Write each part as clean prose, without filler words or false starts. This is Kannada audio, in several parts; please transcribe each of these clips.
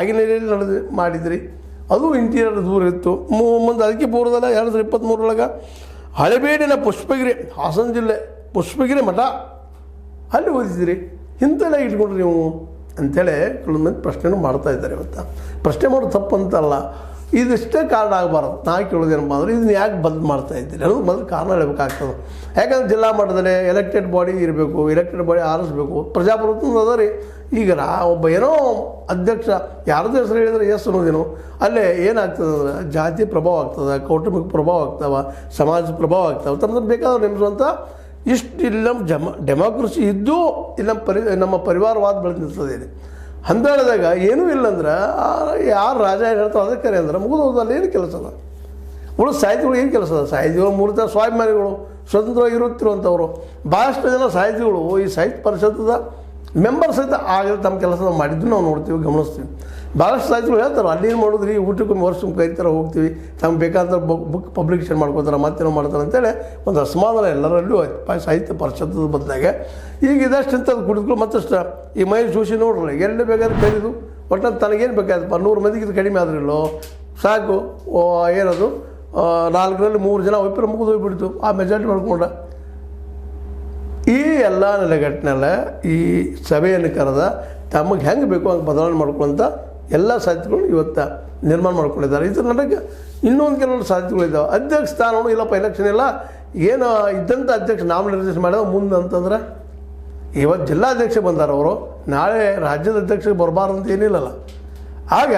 ಆಗಿನ ಮಾಡಿದ್ರಿ, ಅದು ಇಂಟೀರಿಯರ್ ದೂರ ಇತ್ತು. ಮುಂದೆ ಅದಕ್ಕೆ ಪೂರ್ವದಲ್ಲ 2023 ಹಳೆಬೇಡಿನ ಪುಷ್ಪಗಿರಿ, ಹಾಸನ ಜಿಲ್ಲೆ ಪುಷ್ಪಗಿರಿ ಮಠ, ಅಲ್ಲಿ ಓದಿದ್ರಿ. ಇಂತೆಲ್ಲ ಇಟ್ಕೊಂಡ್ರಿ ನೀವು ಅಂಥೇಳಿ ಕೆಲವೊಂದು ಮಂದಿ ಪ್ರಶ್ನೆನೂ ಮಾಡ್ತಾ ಇದ್ದಾರೆ. ಇವತ್ತು ಪ್ರಶ್ನೆ ಮಾಡೋದು ತಪ್ಪು ಅಂತಲ್ಲ, ಇದಿಷ್ಟೇ ಕಾರಣ ಆಗಬಾರ್ದು. ನಾ ಕೇಳೋದೇನಪ್ಪ ಅಂದರೆ ಇದನ್ನು ಯಾಕೆ ಬಂದ್ ಮಾಡ್ತಾ ಇದ್ದೀರಿ ಅನ್ನೋದು ಮೊದಲು ಕಾರಣ ಹೇಳ್ಬೇಕಾಗ್ತದೆ. ಯಾಕಂದ್ರೆ ಜಿಲ್ಲಾ ಮಟ್ಟದಲ್ಲಿ ಎಲೆಕ್ಟೆಡ್ ಬಾಡಿ ಇರಬೇಕು, ಎಲೆಕ್ಟೆಡ್ ಬಾಡಿ ಆರಿಸ್ಬೇಕು, ಪ್ರಜಾಪ್ರಭುತ್ವ ಅದ ರೀ. ಈಗ ಒಬ್ಬ ಏನೋ ಅಧ್ಯಕ್ಷ ಯಾರದ್ದು ಹೆಸರು ಹೇಳಿದ್ರೆ ಎಸ್ ಅನ್ನೋದೇನು, ಅಲ್ಲೇ ಏನಾಗ್ತದೆ ಅಂದ್ರೆ ಜಾತಿ ಪ್ರಭಾವ ಆಗ್ತದೆ, ಕೌಟುಂಬಿಕ ಪ್ರಭಾವ ಆಗ್ತಾವೆ, ಸಮಾಜ ಪ್ರಭಾವ ಆಗ್ತಾವೆ. ತಮ್ಮ ಬೇಕಾದ್ರೆ ನೆನೆಸುವಂಥ ಇಷ್ಟು ಇಲ್ಲಿ ನಮ್ಮ ಡೆಮಾಕ್ರಸಿ ಇದ್ದು ಇಲ್ಲಿ ನಮ್ಮ ಪರಿವಾರವಾದ ಬೆಳೆದಿರ್ತದೆ. ಇದೆ ಹಂತದಾಗ ಏನೂ ಇಲ್ಲಂದ್ರೆ ಯಾರು ರಾಜ ಹೇಳ್ತಾವೆ ಅದಕ್ಕೆ ಕರೆ ಅಂದ್ರೆ ಮುಗಿದು ಅಲ್ಲಿ ಏನು ಕೆಲಸ ಅದ. ಉಳಿದ ಸಾಹಿತಿಗಳು ಏನು ಕೆಲಸ ಅದ? ಸಾಹಿತಿಗಳು ಮೂಲತಃ ಸ್ವಾಭಿಮಾನಿಗಳು, ಸ್ವತಂತ್ರವಾಗಿ ಇರುತ್ತಿರುವಂಥವ್ರು. ಭಾಳಷ್ಟು ಜನ ಸಾಹಿತಿಗಳು ಈ ಸಾಹಿತ್ಯ ಪರಿಷತ್ತದ ಮೆಂಬರ್ ಸಹಿತ ಆಗಲಿ ತಮ್ಮ ಕೆಲಸ ಮಾಡಿದ್ದು ನಾವು ನೋಡ್ತೀವಿ, ಗಮನಿಸ್ತೀವಿ. ಭಾಳಷ್ಟು ಸಾಹಿತಿಗಳು ಹೇಳ್ತಾರೆ ಅಲ್ಲೇನು ಮಾಡೋದ್ರಿ, ಊಟಕ್ಕೊಮ್ಮೆ ವರ್ಷಕ್ಕೆ ಕೈತರ ಹೋಗ್ತೀವಿ, ತಮ್ಗೆ ಬೇಕಾದ ಬುಕ್ ಪಬ್ಲಿಕೇಷನ್ ಮಾಡ್ಕೋತಾರೆ, ಮತ್ತೇನೋ ಮಾಡ್ತಾರೆ ಅಂತೇಳಿ ಒಂದು ಅಸಮಾಧಾನ ಎಲ್ಲರಲ್ಲೂ ಆಯ್ತು ಸಾಹಿತ್ಯ ಪರಿಷತ್ತದ ಬದಲಾಗೆ. ಈಗ ಇದಷ್ಟಂತದ್ದು ಕುಡಿದ್ಗಳು ಮತ್ತಷ್ಟು ಈ ಮಹೇಶ್ ಜೋಶಿ ನೋಡ್ರಲ್ಲ, ಎಲ್ಲಿ ಬೇಕಾದ್ರೆ ಕರೀದು ಒಟ್ಟು ತನಗೇನು ಬೇಕಾಯ್ತಪ್ಪ 100 ಮಂದಿಗೆ ಇದು ಕಡಿಮೆ ಆದ್ರಿಲ್ಲೋ ಸಾಕು, ಏನದು 4ರಲ್ಲಿ 3 ಜನ ಒಬ್ಬರು ಮುಗಿದು ಹೋಗ್ಬಿಡ್ತು, ಆ ಮೆಜಾರಿಟಿ ಮಾಡ್ಕೊಂಡ. ಈ ಎಲ್ಲ ನೆಲೆಗಟ್ಟಿನಲ್ಲ ಈ ಸಭೆಯನ್ನು ಕರೆದ ತಮಗೆ ಹೆಂಗೆ ಬೇಕೋ ಹಂಗೆ ಬದಲಾವಣೆ ಮಾಡ್ಕೊಳ್ಳೋಂಥ ಎಲ್ಲ ಸಾಧ್ಯತೆಗಳು ಇವತ್ತು ನಿರ್ಮಾಣ ಮಾಡ್ಕೊಂಡಿದ್ದಾರೆ. ಇದ್ರ ನನಗೆ ಇನ್ನೊಂದು ಕೆಲವೊಂದು ಸಾಧ್ಯತೆಗಳಿದ್ದಾವೆ. ಅಧ್ಯಕ್ಷ ಸ್ಥಾನಗಳು ಇಲ್ಲಪ್ಪ, ಎಲೆಕ್ಷನ್ ಇಲ್ಲ, ಏನು ಇದ್ದಂಥ ಅಧ್ಯಕ್ಷ ನಾಮನಿರ್ದೇಶನ ಮಾಡೋದು ಮುಂದೆ ಅಂತಂದ್ರೆ ಇವತ್ತು ಜಿಲ್ಲಾಧ್ಯಕ್ಷ ಬಂದಾರ ಅವರು, ನಾಳೆ ರಾಜ್ಯದ ಅಧ್ಯಕ್ಷರಿಗೆ ಬರಬಾರ್ದು ಅಂತ ಏನಿಲ್ಲಲ್ಲ. ಆಗ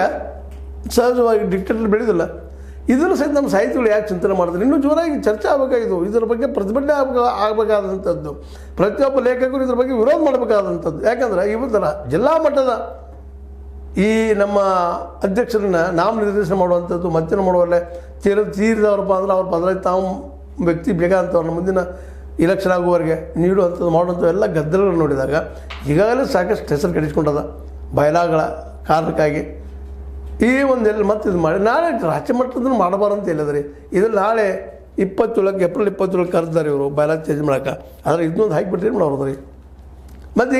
ಸಹಜವಾಗಿ ಡಿಕ್ಟೇಟರ್ ಬೆಳೆದಿಲ್ಲ. ಇದನ್ನು ಸಹಿತ ನಮ್ಮ ಸಾಹಿತಿಗಳು ಯಾಕೆ ಚಿಂತನೆ ಮಾಡ್ತಾರೆ, ಇನ್ನೂ ಜೋರಾಗಿ ಚರ್ಚೆ ಆಗಬೇಕಾಗಿದ್ದು, ಇದರ ಬಗ್ಗೆ ಪ್ರತಿಭಟನೆ ಆಗಬೇಕಾದಂಥದ್ದು, ಪ್ರತಿಯೊಬ್ಬ ಲೇಖಕರು ಇದ್ರ ಬಗ್ಗೆ ವಿರೋಧ ಮಾಡಬೇಕಾದಂಥದ್ದು. ಯಾಕಂದ್ರೆ ಇವತ್ತರ ಜಿಲ್ಲಾ ಮಟ್ಟದ ಈ ನಮ್ಮ ಅಧ್ಯಕ್ಷರನ್ನ ನಾಮನಿರ್ದೇಶನ ಮಾಡುವಂಥದ್ದು, ಮತ್ತೇನು ಮಾಡುವಲ್ಲೇ ತೀರಿದವ್ರಪ್ಪ ಅಂದ್ರೆ ಅವ್ರ ಬದಲಾಗಿ ತಾವು ವ್ಯಕ್ತಿ ಬೇಕಾದಂಥವ್ರನ್ನ ಮುಂದಿನ ಇಲೆಕ್ಷನ್ ಆಗುವವರೆಗೆ ನೀಡುವಂಥದ್ದು ಮಾಡುವಂಥ ಎಲ್ಲ ಗದ್ದಲಗಳು ನೋಡಿದಾಗ ಈಗಾಗಲೇ ಸಾಕಷ್ಟು ಹೆಸರು ಕೆಡಿಸ್ಕೊಂಡದ ಬಯಲಾಗಳ ಕಾರಣಕ್ಕಾಗಿ. ಈ ಒಂದೆಲ್ಲ ಮತ್ತೆ ಇದು ಮಾಡಿ ನಾಳೆ ರಾಜ್ಯ ಮಟ್ಟದನ್ನು ಮಾಡಬಾರ್ದು ಅಂತ ಹೇಳಿದ್ರಿ. ಇದ್ರಲ್ಲಿ ನಾಳೆ 27 ಏಪ್ರಿಲ್ 27 ಕರೆದಿದ್ದಾರೆ ಇವರು ಬಯಲಾಗ್ ಚೇಂಜ್ ಮಾಡೋಕೆ. ಆದರೆ ಇದನ್ನೊಂದು ಹಾಕಿಬಿಟ್ರಿ ಮಾಡೋದ್ರಿ. ಮತ್ತು ಈಗ